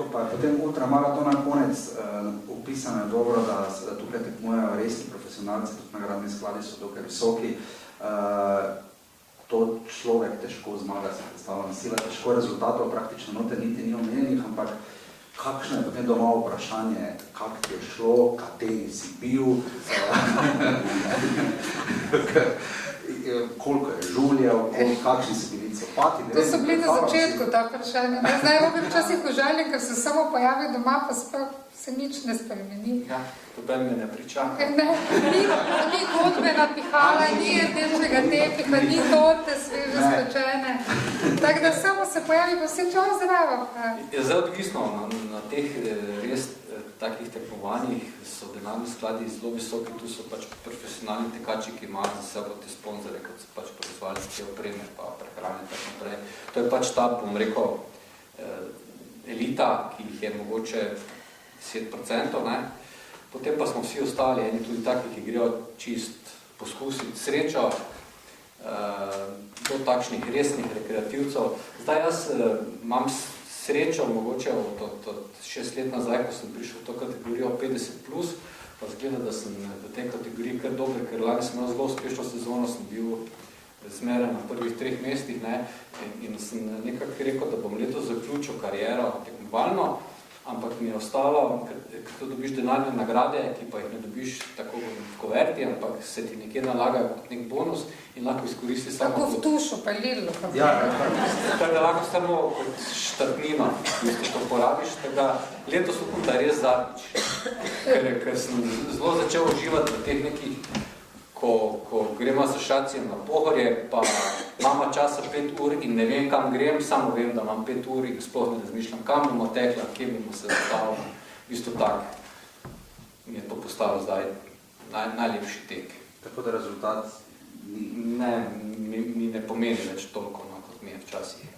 ko pa je potem ultramaratona konec opisano je dobro, da tukaj tekmujejo resni profesionalci, tudi nagradni skladi so dokaj visoki. To človek težko zmaga, se predstavljam, sila težko rezultatov, praktično note niti ni omenjenih, ampak kakšno je potem doma vprašanje, kak ti je šlo, kateri si bil, koliko je žuljev, kakšni so bili copati. To so bili na začetku ta vprašanja. Zdaj je včasih užaljen, ker se samo pojavi doma, pa sploh se nič ne spremeni. Ja, potem me ne pričaka. Ni godbe napihala, ni rdečega tepiha, ni torte sveže spečene. Tako da samo se pojavi, pa vse čas zdravo. Je zdaj odvisno, na teh res takih tekmovanjih so denarni skladi zelo visoki, tu so pač profesionalni tekači, ki imajo za sebo te sponzore, kot so pač proizvali te opreme, pa prehrane, tako naprej. To je pač ta, bom rekel, elita, ki jih je mogoče 10%, ne? Potem pa smo vsi ostali, eni tudi taki, ki grejo čist poskusiti srečo do takšnih resnih rekreativcev. Zdaj jaz imam srečo, mogoče od 6 let nazaj, ko sem prišel v to kategorijo 50+, pa zgleda, da sem v tej kategoriji kar dober, ker lani sem imel zelo uspešno sezono, sem bil zmeraj na prvih 3 mestih, ne, in sem nekako rekel, da bom letos zaključil kariero tekmovalno, ampak mi je ostalo, ker to dobiš denarne nagrade, ki pa jih ne dobiš tako v koverti, ampak se ti nekje nalagajo kot nek bonus in lahko izkoristi samo... Tako v tušu, pa lilo. Ja, tako da lahko samo kot štartnino, ko to porabiš, tako da letos upam, da je res zadnjič, ker sem zelo začel uživati v teh nekih, ko gremo s šacijem na Pohorje, pa imamo časa 5 ur in ne vem, kam grem, samo vem, da imam 5 ur in sploh ne razmišljam, kam bomo tekla, kje bomo se zastavili. V bistvu tak mi je to postalo zdaj najlepši tek. Tako da rezultat ne, mi ne pomeni več toliko, kot mi je včasih.